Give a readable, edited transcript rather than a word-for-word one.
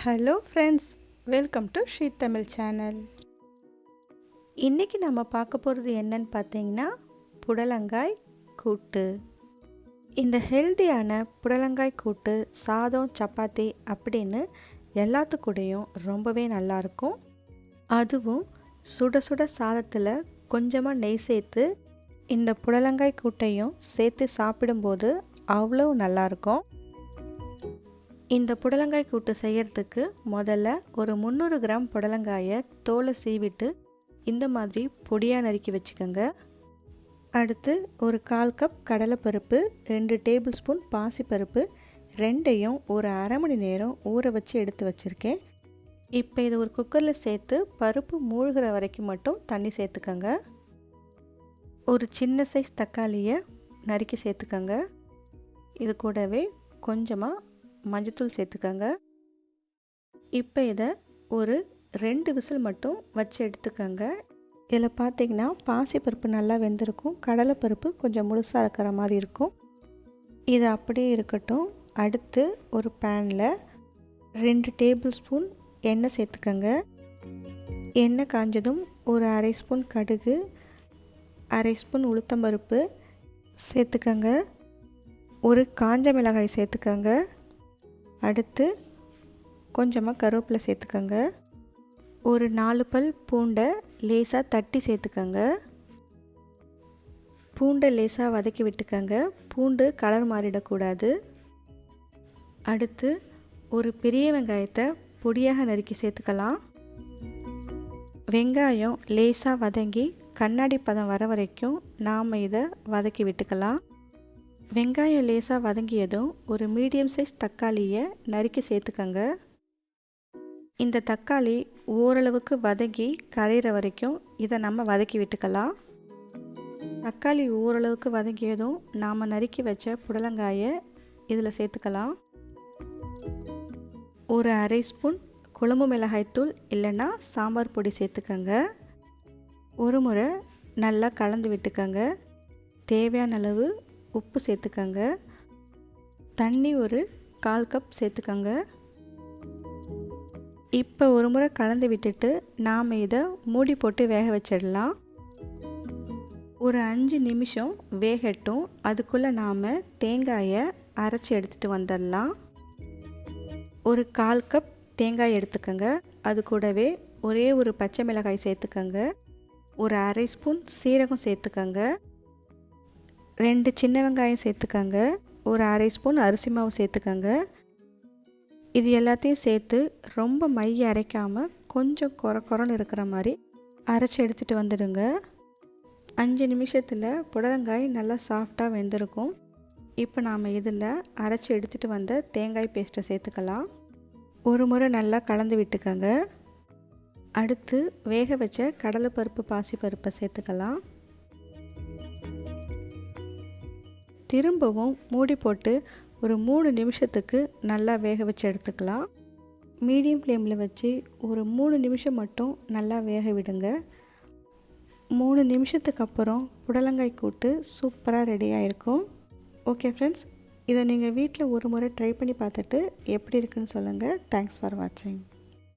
Hello friends, welcome to Sri Tamil channel. இன்றைக்கி நம்ம பார்க்க போகிறது என்னன்னு பார்த்தீங்கன்னா புடலங்காய் கூட்டு. இந்த ஹெல்த்தியான புடலங்காய் கூட்டு சாதம் சப்பாத்தி அப்படின்னு எல்லாத்துக்கூடையும் ரொம்பவே நல்லாயிருக்கும். அதுவும் சுட சுட சாதத்தில் கொஞ்சமாக நெய் சேர்த்து இந்த புடலங்காய் கூட்டையும் சேர்த்து சாப்பிடும்போது அவ்வளோ நல்லாயிருக்கும். இந்த புடலங்காய் கூட்டு செய்கிறதுக்கு முதல்ல ஒரு 300 கிராம் புடலங்காயை தோலை சீவிட்டு இந்த மாதிரி பொடியாக நறுக்கி வச்சுக்கோங்க. அடுத்து ஒரு 1/4 கப் கடலைப்பருப்பு, 2 டேபிள் ஸ்பூன் பாசிப்பருப்பு ரெண்டையும் ஒரு அரை மணி நேரம் ஊற வச்சு எடுத்து வச்சுருக்கேன். இப்போ இதை ஒரு குக்கரில் சேர்த்து பருப்பு மூழ்கிற வரைக்கும் மட்டும் தண்ணி சேர்த்துக்கோங்க. ஒரு சின்ன சைஸ் தக்காளியை நறுக்கி சேர்த்துக்கோங்க. இது கூடவே கொஞ்சமாக மஞ்சத்தூள் சேர்த்துக்கோங்க. இப்போ இதை ஒரு 2 விசில் மட்டும் வச்சு எடுத்துக்கோங்க. இதில் பார்த்திங்கன்னா பாசிப்பருப்பு நல்லா வெந்திருக்கும், கடலைப்பருப்பு கொஞ்சம் முழுசாக இருக்கிற மாதிரி இருக்கும். இது அப்படியே இருக்கட்டும். அடுத்து ஒரு பேனில் 2 டேபிள் ஸ்பூன் எண்ணெய் சேர்த்துக்கோங்க. எண்ணெய் காஞ்சதும் ஒரு அரை ஸ்பூன் கடுகு, அரை ஸ்பூன் உளுத்தம்பருப்பு சேர்த்துக்கோங்க. ஒரு காஞ்ச மிளகாய் சேர்த்துக்கோங்க. அடுத்து கொஞ்சமாக கருவேப்பிலை சேர்த்துக்கோங்க. ஒரு 4 பல் பூண்டை லேசாக தட்டி சேர்த்துக்கோங்க. பூண்டை லேசாக வதக்கி விட்டுக்கோங்க. பூண்டு கலர் மாறிடக்கூடாது. அடுத்து ஒரு பெரிய வெங்காயத்தை பொடியாக நறுக்கி சேர்த்துக்கலாம். வெங்காயம் லேசாக வதங்கி கண்ணாடி பதம் வர வரைக்கும் நாம் இதை வதக்கி விட்டுக்கலாம். வெங்காயம் லேசாக வதங்கியதும் ஒரு மீடியம் சைஸ் தக்காளியை நறுக்கி சேர்த்துக்கோங்க. இந்த தக்காளி ஓரளவுக்கு வதங்கி கரையிற வரைக்கும் இதை நம்ம வதக்கி விட்டுக்கலாம். தக்காளி ஓரளவுக்கு வதங்கியதும் நாம் நறுக்கி வச்ச புடலங்காயை இதில் சேர்த்துக்கலாம். ஒரு அரை ஸ்பூன் குழம்பு மிளகாய்த்தூள் இல்லைன்னா சாம்பார் பொடி சேர்த்துக்கோங்க. ஒரு முறை நல்லா கலந்து விட்டுக்கோங்க. தேவையான அளவு உப்பு சேர்த்துக்கோங்க. தண்ணி ஒரு 1/4 கப் சேர்த்துக்கோங்க. இப்போ ஒரு முறை கலந்து விட்டுட்டு நாம் இதை மூடி போட்டு வேக வச்சிடலாம். ஒரு 5 நிமிஷம் வேகட்டும். அதுக்குள்ளே நாம் தேங்காயை அரைச்சி எடுத்துகிட்டு வந்துடலாம். ஒரு 1/4 கப் தேங்காய் எடுத்துக்கோங்க. அது கூடவே ஒரே ஒரு பச்சை மிளகாய் சேர்த்துக்கோங்க. ஒரு அரை ஸ்பூன் சீரகம் சேர்த்துக்கோங்க. 2 சின்ன வெங்காயம் சேர்த்துக்கோங்க. ஒரு அரை ஸ்பூன் அரிசி மாவு சேர்த்துக்கோங்க. இது எல்லாத்தையும் சேர்த்து ரொம்ப மைய அரைக்காமல் கொஞ்சம் கொரன்னு இருக்கிற மாதிரி அரைச்சி எடுத்துகிட்டு வந்துடுங்க. 5 நிமிஷத்தில் புடலங்காய் நல்லா சாஃப்டாக வெந்திருக்கும். இப்போ நாம் இதில் அரைச்சி எடுத்துகிட்டு வந்த தேங்காய் பேஸ்ட்டை சேர்த்துக்கலாம். ஒரு முறை நல்லா கலந்து விட்டுக்கோங்க. அடுத்து வேக வச்ச கடலைப்பருப்பு பாசிப்பருப்பை சேர்த்துக்கலாம். திரும்பவும் மூடி போட்டு ஒரு 3 நிமிஷத்துக்கு நல்லா வேக வச்சு எடுத்துக்கலாம். மீடியம் ஃப்ளேமில் வச்சு ஒரு 3 நிமிஷம் மட்டும் நல்லா வேக விடுங்க. 3 நிமிஷத்துக்கு அப்புறம் புடலங்காய் கூட்டு சூப்பராக ரெடியாக இருக்கும். ஓகே ஃப்ரெண்ட்ஸ், இதை நீங்கள் வீட்டில் ஒரு முறை ட்ரை பண்ணி பார்த்துட்டு எப்படி இருக்குன்னு சொல்லுங்கள். தேங்க்ஸ் ஃபார் வாட்சிங்.